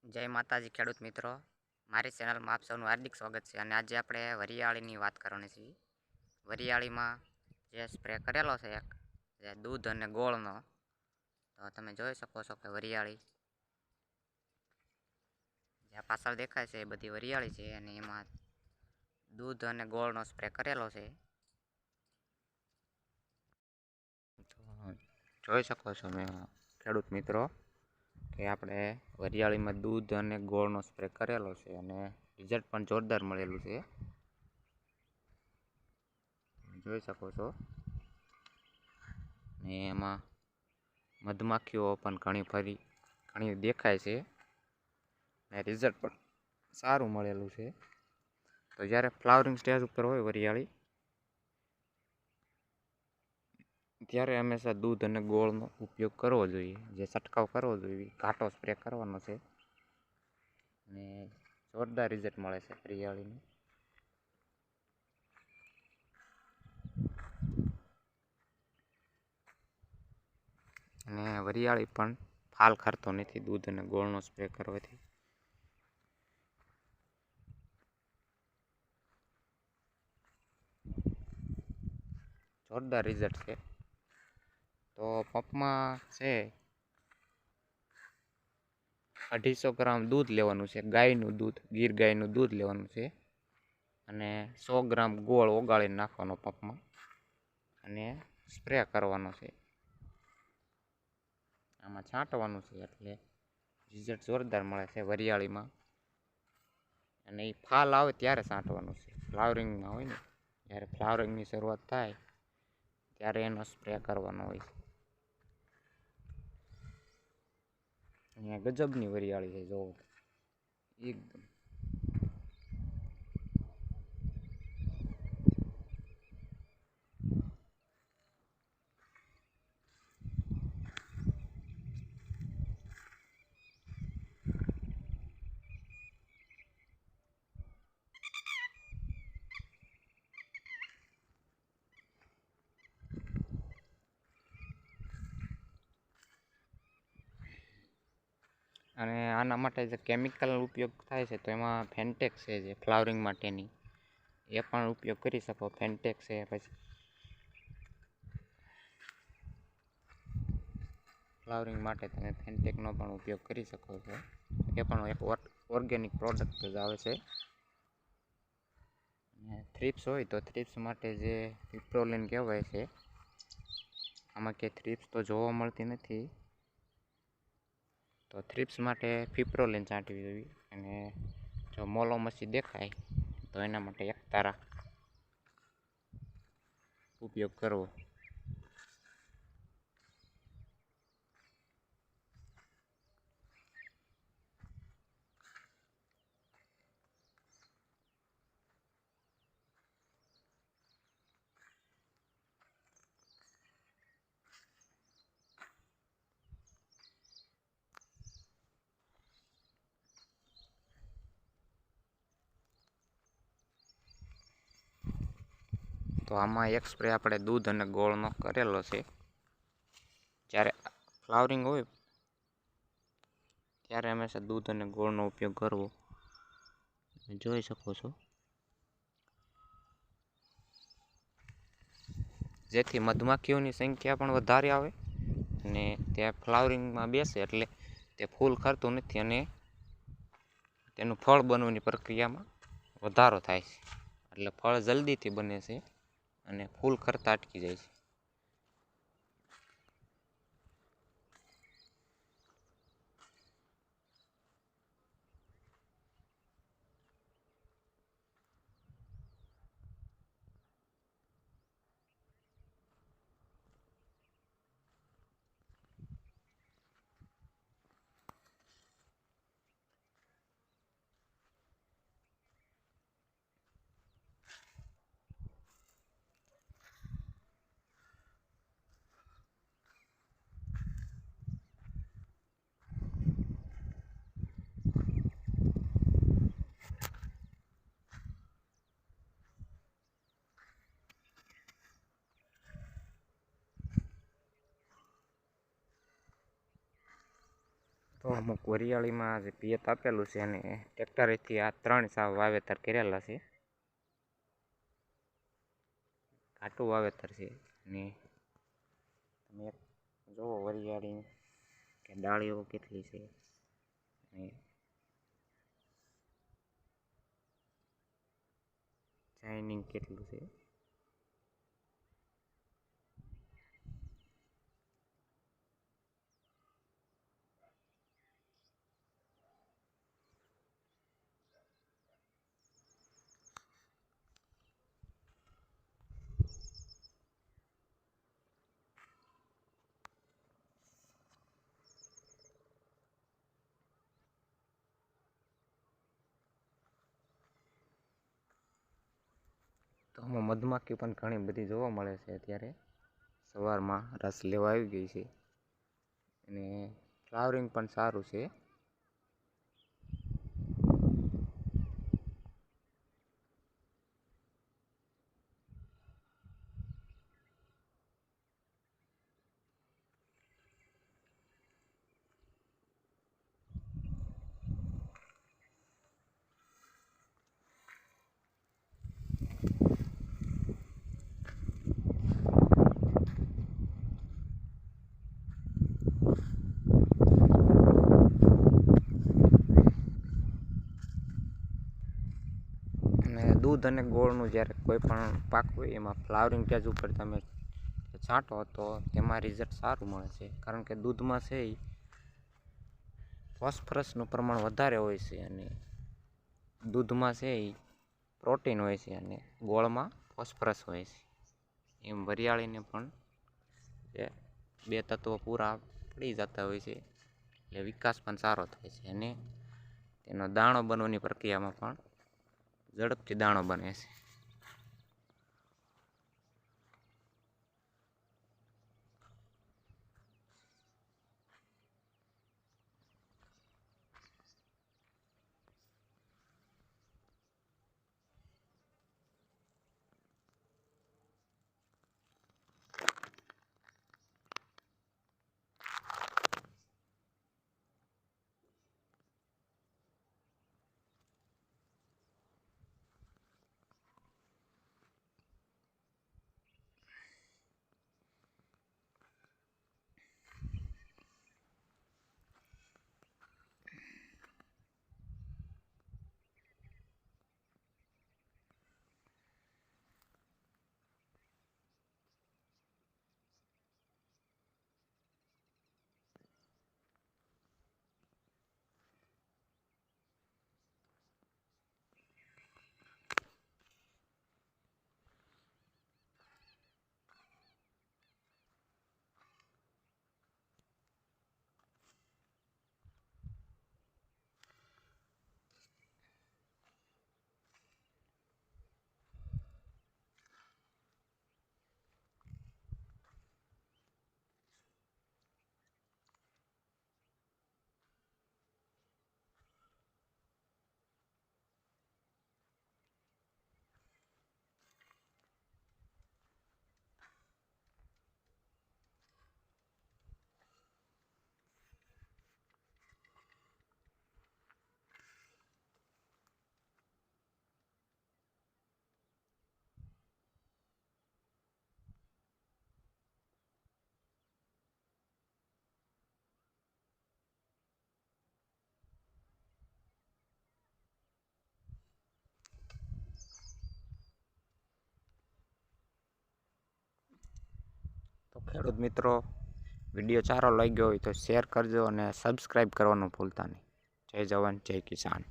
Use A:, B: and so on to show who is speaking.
A: જય માતાજી ખેડૂત મિત્રો, મારી ચેનલમાં આપ સૌનું હાર્દિક સ્વાગત છે. અને આજે આપણે વરિયાળીની વાત કરવાની છે. વરિયાળીમાં જે સ્પ્રે કરેલો છે એક જે દૂધ અને ગોળનો, તો તમે જોઈ શકો છો કે વરિયાળી જે પાછળ દેખાય છે એ બધી વરિયાળી છે અને એમાં દૂધ અને ગોળનો સ્પ્રે કરેલો છે. તો જોઈ શકો છો મેં ખેડૂત મિત્રો કે આપણે વરિયાળીમાં દૂધ અને ગોળનો સ્પ્રે કરેલો છે અને રિઝલ્ટ પણ જોરદાર મળેલું છે. જોઈ શકો છો ને એમાં મધમાખીઓ પણ ઘણી દેખાય છે ને રિઝલ્ટ પણ સારું મળેલું છે. તો જ્યારે ફ્લાવરિંગ સ્ટેજ ઉપર હોય વરિયાળી ત્યારે હંમેશા દૂધ અને ગોળનો ઉપયોગ કરવો જોઈએ, જે છંટકાવ કરવો જોઈએ, ઘાટો સ્પ્રે કરવાનો છે અને જોરદાર રિઝલ્ટ મળે છે વરિયાળીનું. અને વરિયાળી પણ ફાલ ખરતો નથી દૂધ અને ગોળનો સ્પ્રે કરવાથી. જોરદાર રિઝલ્ટ છે. તો પંપમાં છે 250 ગ્રામ દૂધ લેવાનું છે, ગાયનું દૂધ, ગીર ગાયનું દૂધ લેવાનું છે અને 100 ગ્રામ ગોળ ઓગાળીને નાખવાનો પંપમાં અને સ્પ્રે કરવાનો છે. આમાં છાંટવાનું છે એટલે રિઝલ્ટ જોરદાર મળે છે વરિયાળીમાં. અને એ ફાલ આવે ત્યારે છાંટવાનું છે, ફ્લાવરિંગમાં હોય ને જ્યારે ફ્લાવરિંગની શરૂઆત થાય ત્યારે એનો સ્પ્રે કરવાનો હોય છે. અહીંયા ગજબની વરિયાળી છે, જોવો એકદમ. અને આના માટે જે કેમિકલ ઉપયોગ થાય છે તો એમાં ફેન્ટેક્સ છે જે ફ્લાવરિંગ માટેની, એ પણ ઉપયોગ કરી શકો. ફેન્ટેક્સ છે, પછી ફ્લાવરિંગ માટે તમે ફેન્ટેકનો પણ ઉપયોગ કરી શકો છો. એ પણ એક ઓર્ગેનિક પ્રોડક્ટ જ આવે છે. થ્રિપ્સ હોય તો થ્રિપ્સ માટે જે વિપ્રોલિન કહેવાય છે, આમાં કે થ્રિપ્સ તો જોવા મળતી નથી, તો થ્રિપ્સ માટે ફિપ્રોલિન છાંટવી જોઈએ. અને જો મોલો મચ્છી દેખાય તો એના માટે એકતારા ઉપયોગ કરવો. તો આમાં એક સ્પ્રે આપણે દૂધ અને ગોળનો કરેલો છે. જ્યારે ફ્લાવરિંગ હોય ત્યારે હંમેશા દૂધ અને ગોળનો ઉપયોગ કરવો. જોઈ શકો છો જેથી મધમાખીઓની સંખ્યા પણ વધારે આવે અને ત્યાં ફ્લાવરિંગમાં બેસે એટલે તે ફૂલ ખરતું નથી અને તેનું ફળ બનવાની પ્રક્રિયામાં વધારો થાય છે. એટલે ફળ જલ્દીથી બને છે અને ફૂલ ખરતા અટકી જાય છે. તો અમુક વરિયાળીમાં જે પિયત આપેલું છે અને ટ્રેક્ટરેથી આ 3 સાવ વાવેતર કરેલા છે. ઘાટું વાવેતર છે અને તમે જોવો વરિયાળી કે ડાળીઓ કેટલી છે અને શાઇનિંગ કેટલું છે. તો આમાં મધમાખી પણ ઘણી બધી જોવા મળે છે. અત્યારે સવારમાં રસ લેવા આવી ગઈ છે અને ફ્લાવરિંગ પણ સારું છે. અને દૂધ અને ગોળનું જ્યારે કોઈ પણ પાક હોય એમાં ફ્લાવરિંગ સ્ટેજ ઉપર તમે છાંટો તો તેમાં રિઝલ્ટ સારું મળે છે. કારણ કે દૂધમાં છે એ ફોસ્ફરસનું પ્રમાણ વધારે હોય છે અને દૂધમાં છે એ પ્રોટીન હોય છે અને ગોળમાં ફોસ્ફરસ હોય છે. એમ વરિયાળીને પણ એ 2 તત્વો પૂરા પડી જતા હોય છે એટલે વિકાસ પણ સારો થાય છે અને તેનો દાણો બનવાની પ્રક્રિયામાં પણ ઝડપથી દાણો બને છે. તો ખેડૂત મિત્રો, વિડીયો સારો લાગ્યો હોય તો શેર કરજો અને સબસ્ક્રાઈબ કરવાનું ભૂલતા નહીં. જય જવાન, જય કિસાન.